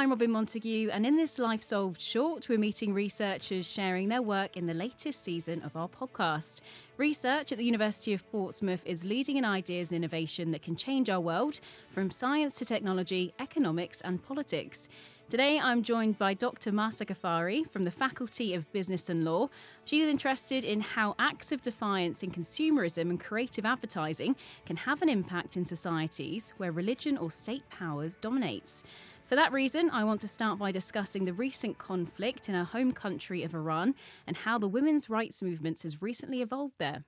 I'm Robin Montague, and in this Life Solved short, we're meeting researchers sharing their work in the latest season of our podcast. Research at the University of Portsmouth is leading in ideas and innovation that can change our world, from science to technology, economics and politics. Today, I'm joined by Dr. Mahsa Ghaffari from the Faculty of Business and Law. She's interested in how acts of defiance in consumerism and creative advertising can have an impact in societies where religion or state powers dominates. For that reason, I want to start by discussing the recent conflict in our home country of Iran and how the women's rights movement has recently evolved there.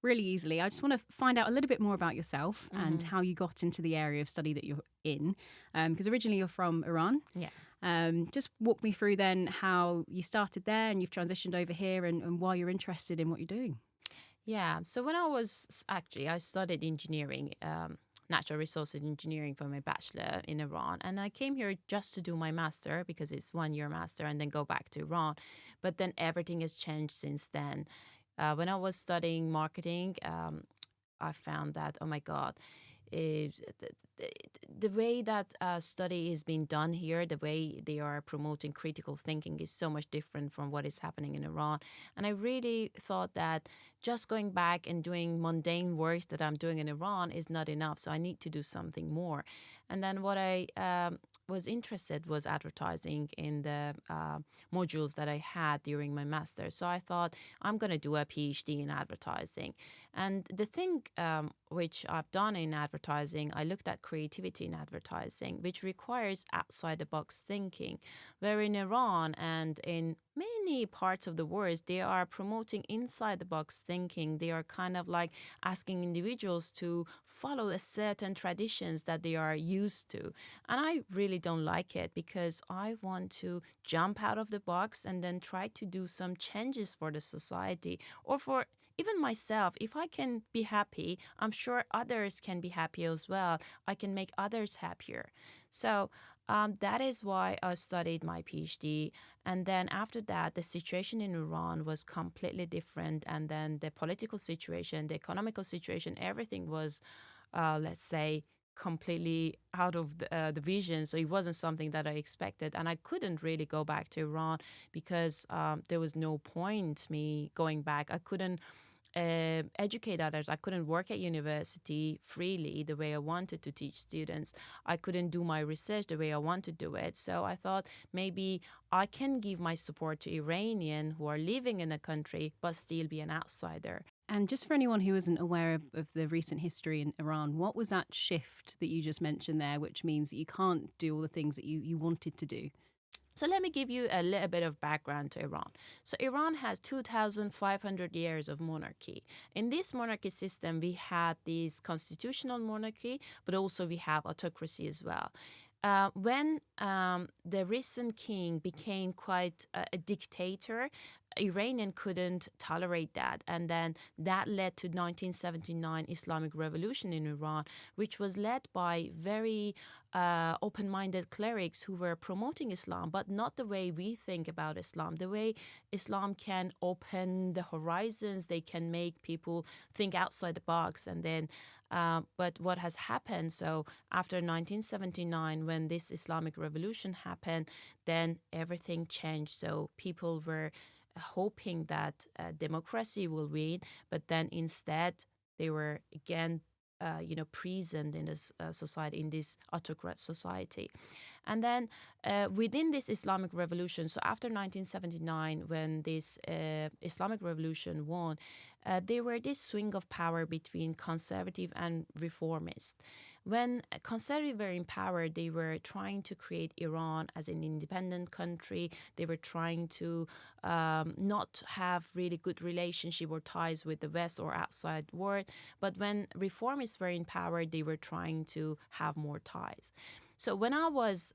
Really easily, I just want to find out a little bit more about yourself and how you got into the area of study that you're in, because originally you're from Iran. Yeah. Just walk me through then how you started there and you've transitioned over here and why you're interested in what you're doing. Yeah. So when I studied engineering, natural resources engineering for my bachelor in Iran. And I came here just to do my master because it's 1 year master and then go back to Iran. But then everything has changed since then. When I was studying marketing, I found that, oh my God, the way that study is being done here, the way they are promoting critical thinking is so much different from what is happening in Iran. And I really thought that just going back and doing mundane work that I'm doing in Iran is not enough. So I need to do something more. And then what I was interested was advertising in the modules that I had during my master. So I thought I'm going to do a PhD in advertising. And the thing which I've done in advertising, I looked at creativity in advertising, which requires outside the box thinking, where in Iran and in many parts of the world, they are promoting inside the box thinking. They are kind of like asking individuals to follow a certain traditions that they are used to. And I really don't like it because I want to jump out of the box and then try to do some changes for the society or for even myself. If I can be happy, I'm sure others can be happy as well. I can make others happier. So that is why I studied my PhD. And then after that, the situation in Iran was completely different. And then the political situation, the economical situation, everything was, let's say, completely out of the vision. So it wasn't something that I expected. And I couldn't really go back to Iran because there was no point me going back. I couldn't educate others. I couldn't work at university freely the way I wanted to teach students. I couldn't do my research the way I want to do it. So I thought maybe I can give my support to Iranians who are living in the country but still be an outsider. And just for anyone who isn't aware of the recent history in Iran, what was that shift that you just mentioned there, which means that you can't do all the things that you wanted to do? So let me give you a little bit of background to Iran. So Iran has 2,500 years of monarchy. In this monarchy system, we had this constitutional monarchy, but also we have autocracy as well. When the recent king became quite a dictator, Iranian couldn't tolerate that. And then that led to 1979 Islamic Revolution in Iran, which was led by very open-minded clerics who were promoting Islam, but not the way we think about Islam, the way Islam can open the horizons, they can make people think outside the box. And then, but what has happened, so after 1979, when this Islamic Revolution happened, then everything changed. So people were hoping that democracy will win, but then instead they were again prisoned in this society, in this autocrat society. And then within this Islamic Revolution, so after 1979, when this Islamic Revolution won, there were this swing of power between conservative and reformist. When conservative were in power, they were trying to create Iran as an independent country. They were trying to not have really good relationship or ties with the West or outside world. But when reformists were in power, they were trying to have more ties. So when I was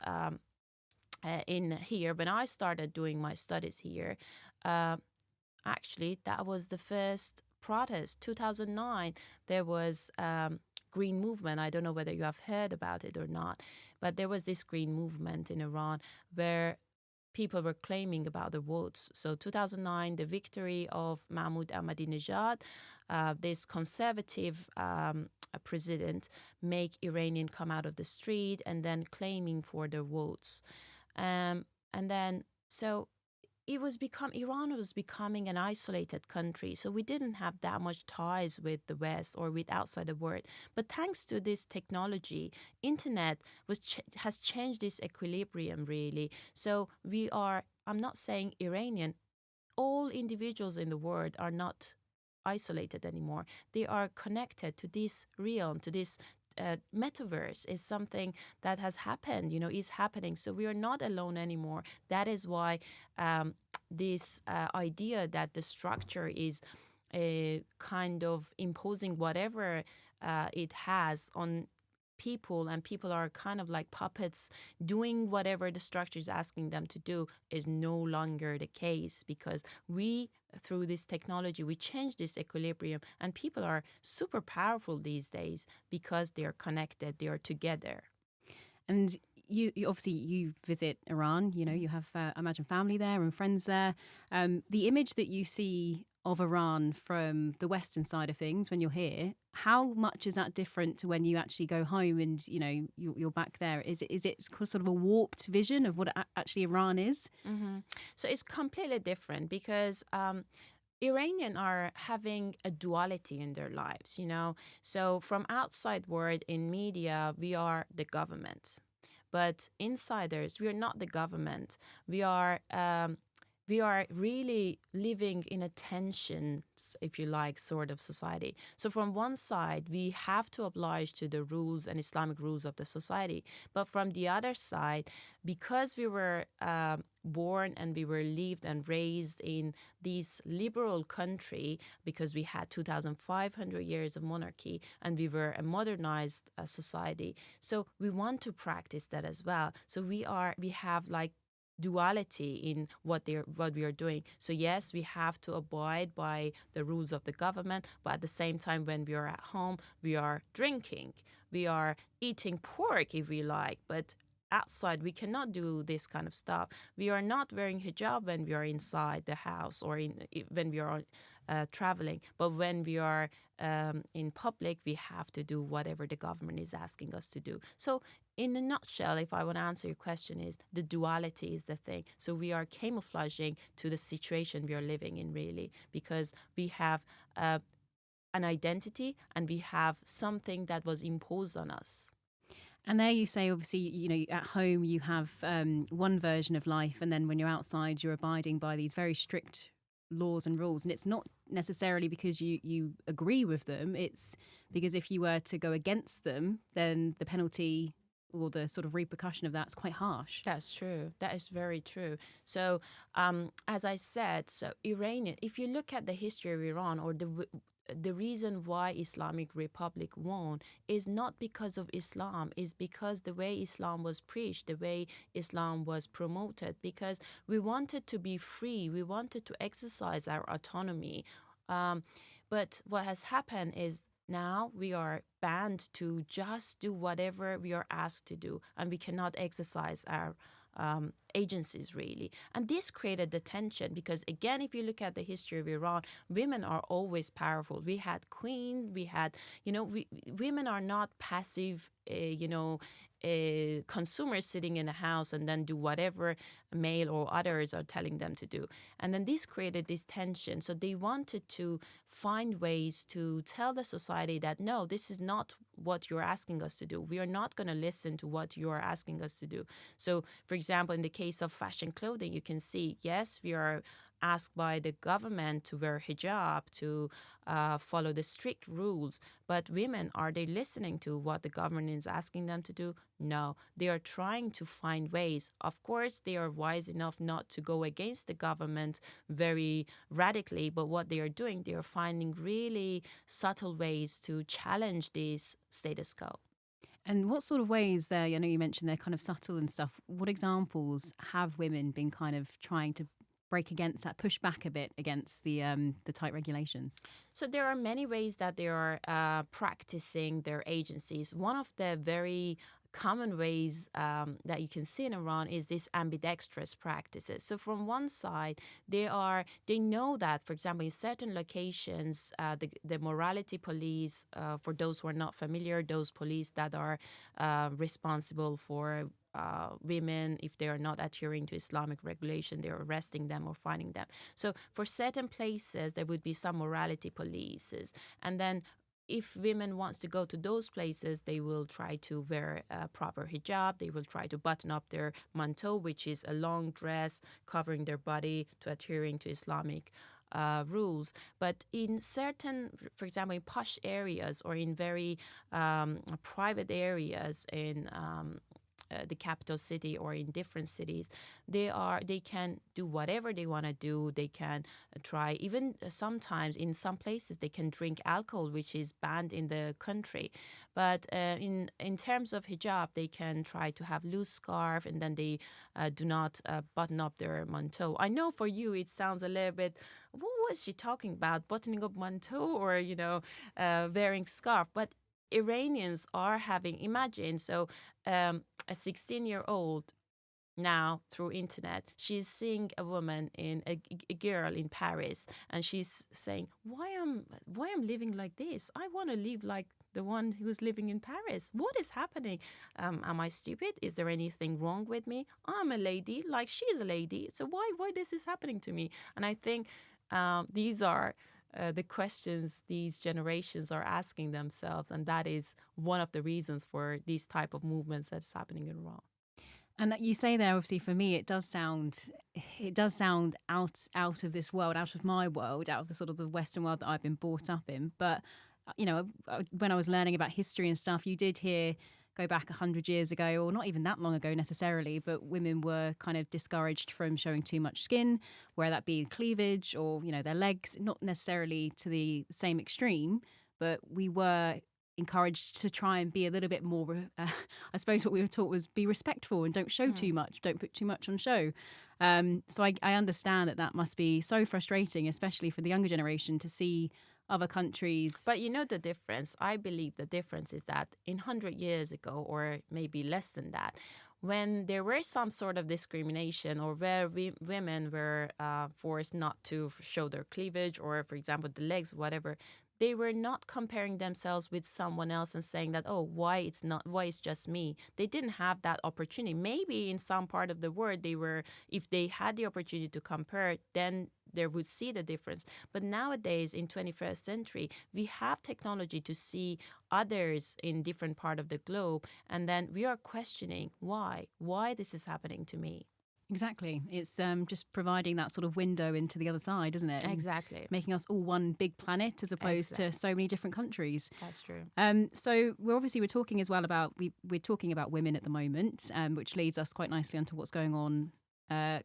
when I started doing my studies here, actually, that was the first protest. 2009, there was green movement. I don't know whether you have heard about it or not, but there was this green movement in Iran where people were claiming about the votes. So 2009, the victory of Mahmoud Ahmadinejad, this conservative president make Iranian come out of the street and then claiming for their votes. And then, so Iran was becoming an isolated country. So we didn't have that much ties with the West or with outside the world. But thanks to this technology, internet has changed this equilibrium really. So I'm not saying Iranian, all individuals in the world are not isolated anymore. They are connected to this realm, to this metaverse is something that has happened, is happening. So we are not alone anymore. That is why this idea that the structure is kind of imposing whatever it has on people, and people are kind of like puppets doing whatever the structure is asking them to do, is no longer the case, because through this technology, we change this equilibrium, and people are super powerful these days because they are connected, they are together. And you obviously you visit Iran, you have, I imagine, family there and friends there. The image that you see of Iran from the Western side of things when you're here, how much is that different to when you actually go home and, you're back there? Is it sort of a warped vision of what actually Iran is? Mm-hmm. So it's completely different because Iranian are having a duality in their lives, So from outside world in media, we are the government. But insiders, we are not the government. We are really living in a tension, if you like, sort of society. So from one side, we have to oblige to the rules and Islamic rules of the society. But from the other side, because we were born and we were lived and raised in this liberal country, because we had 2,500 years of monarchy and we were a modernized society. So we want to practice that as well. So we have like duality in what we are doing. So yes, we have to abide by the rules of the government, but at the same time, when we are at home, we are drinking, we are eating pork if we like, but outside we cannot do this kind of stuff. We are not wearing hijab when we are inside the house or when we are traveling, but when we are in public, we have to do whatever the government is asking us to do. So in a nutshell, if I want to answer your question, is the duality is the thing. So we are camouflaging to the situation we are living in, really, because we have an identity and we have something that was imposed on us. And there you say, obviously, at home you have one version of life, and then when you're outside, you're abiding by these very strict laws and rules. And it's not necessarily because you agree with them. It's because if you were to go against them, then the penalty or the sort of repercussion of that's quite harsh. That's true. That is very true. So, as I said, Iranian, if you look at the history of Iran, or the reason why Islamic Republic won is not because of Islam, is because the way Islam was preached, the way Islam was promoted, because we wanted to be free, we wanted to exercise our autonomy. But what has happened is now we are banned to just do whatever we are asked to do, and we cannot exercise our agencies, really. And this created the tension because, again, if you look at the history of Iran, women are always powerful. We had queen, we had, women are not passive, consumers sitting in a house and then do whatever male or others are telling them to do. And then this created this tension. So they wanted to find ways to tell the society that, no, this is not what you're asking us to do. We are not going to listen to what you are asking us to do. So, for example, in the case of fashion clothing, you can see, yes, we are asked by the government to wear hijab, to follow the strict rules. But women, are they listening to what the government is asking them to do? No. They are trying to find ways. Of course, they are wise enough not to go against the government very radically, but what they are doing, they are finding really subtle ways to challenge this status quo. And what sort of ways there, I know you mentioned they're kind of subtle and stuff. What examples have women been kind of trying to break against that, push back a bit against the tight regulations? So there are many ways that they are practicing their agencies. One of the very common ways that you can see in Iran is this ambidextrous practices. So from one side, they know that, for example, in certain locations, the morality police, for those who are not familiar, those police that are responsible for women, if they are not adhering to Islamic regulation, they're arresting them or fining them. So for certain places, there would be some morality polices. And then if women wants to go to those places, they will try to wear a proper hijab. They will try to button up their manto, which is a long dress covering their body to adhering to Islamic rules. But in certain, for example, in posh areas or in very private areas in the capital city or in different cities, they can do whatever they want to do. They can try, even sometimes in some places they can drink alcohol, which is banned in the country. But in terms of hijab, they can try to have loose scarf, and then they do not button up their manteau. I know for you it sounds a little bit, what was she talking about, buttoning up manteau or wearing scarf? But Iranians are having, imagine, so a 16-year-old now through internet, she's seeing a woman in a girl in Paris, and she's saying, why am living like this? I want to live like the one who's living in Paris. What is happening? Am I stupid? Is there anything wrong with me? I'm a lady, like she's a lady. So why this is happening to me? And I think these are the questions these generations are asking themselves, and that is one of the reasons for these type of movements that's happening in Iran. And you say there, obviously, for me, it does sound out of this world, out of my world, out of the sort of the Western world that I've been brought up in. But when I was learning about history and stuff, you did hear go back 100 years ago, or not even that long ago necessarily, but women were kind of discouraged from showing too much skin, whether that be cleavage or, their legs, not necessarily to the same extreme, but we were encouraged to try and be a little bit more, I suppose what we were taught was be respectful and don't show too much, don't put too much on show. So I understand that must be so frustrating, especially for the younger generation, to see other countries. But the difference, I believe the difference is that in 100 years ago, or maybe less than that, when there were some sort of discrimination or where women were forced not to show their cleavage or, for example, the legs, whatever, they were not comparing themselves with someone else and saying that, oh, why it's just me. They didn't have that opportunity. Maybe in some part of the world, if they had the opportunity to compare, then they would see the difference. But nowadays, in 21st century, we have technology to see others in different part of the globe, and then we are questioning why this is happening to me. Exactly. It's just providing that sort of window into the other side, isn't it? Exactly. And making us all one big planet as opposed to so many different countries. That's true. So we're talking as well about, we're talking about women at the moment, which leads us quite nicely onto what's going on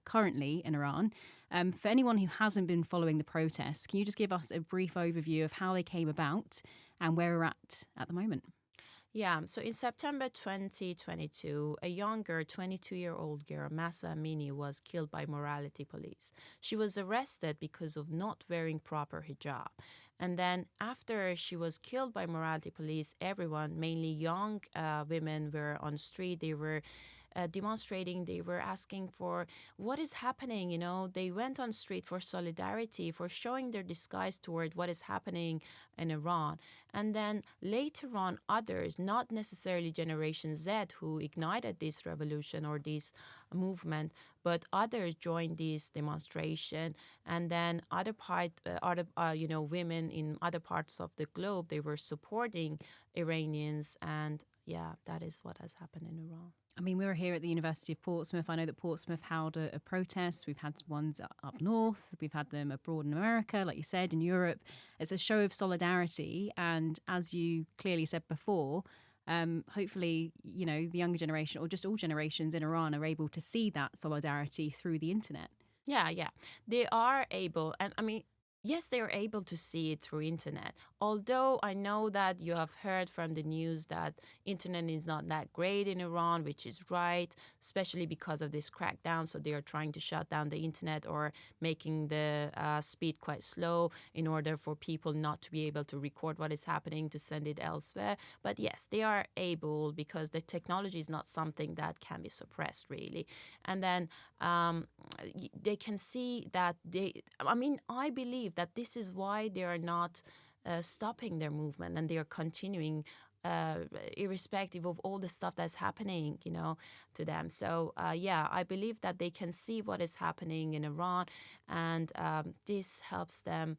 currently in Iran. For anyone who hasn't been following the protests, can you just give us a brief overview of how they came about and where we're at the moment? Yeah, so in September 2022, a younger 22-year-old girl, Mahsa Amini, was killed by morality police. She was arrested because of not wearing proper hijab. And then after she was killed by morality police, everyone, mainly young women, were on street. They were demonstrating. They were asking for what is happening. They went on street for solidarity, for showing their disguise toward what is happening in Iran. And then later on, others, not necessarily Generation Z, who ignited this revolution or this movement, but others joined this demonstration. And then women in other parts of the globe, they were supporting Iranians. And yeah, that is what has happened in Iran. I mean, we were here at the University of Portsmouth. I know that Portsmouth held a protest. We've had ones up north. We've had them abroad in America, like you said, in Europe. It's a show of solidarity. And as you clearly said before, hopefully, the younger generation or just all generations in Iran are able to see that solidarity through the internet. Yeah. They are able. And I mean, Yes, they are able to see it through internet. Although I know that you have heard from the news that internet is not that great in Iran, which is right, especially because of this crackdown. So they are trying to shut down the internet or making the speed quite slow in order for people not to be able to record what is happening to send it elsewhere. But yes, they are able because the technology is not something that can be suppressed really. And then they can see that I believe that this is why they are not stopping their movement and they are continuing uh, irrespective of all the stuff that's happening, to them. So, yeah, I believe that they can see what is happening in Iran, and this helps them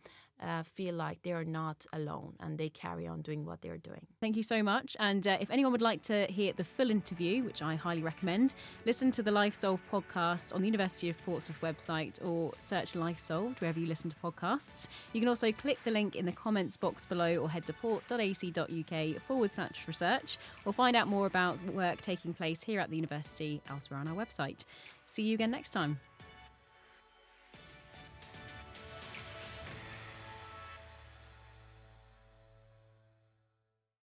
feel like they are not alone and they carry on doing what they're doing. Thank you so much. And if anyone would like to hear the full interview, which I highly recommend, listen to the Life Solved podcast on the University of Portsmouth website or search Life Solved wherever you listen to podcasts. You can also click the link in the comments box below or head to port.ac.uk/research or find out more about work taking place here at the university elsewhere on our website. See you again next time.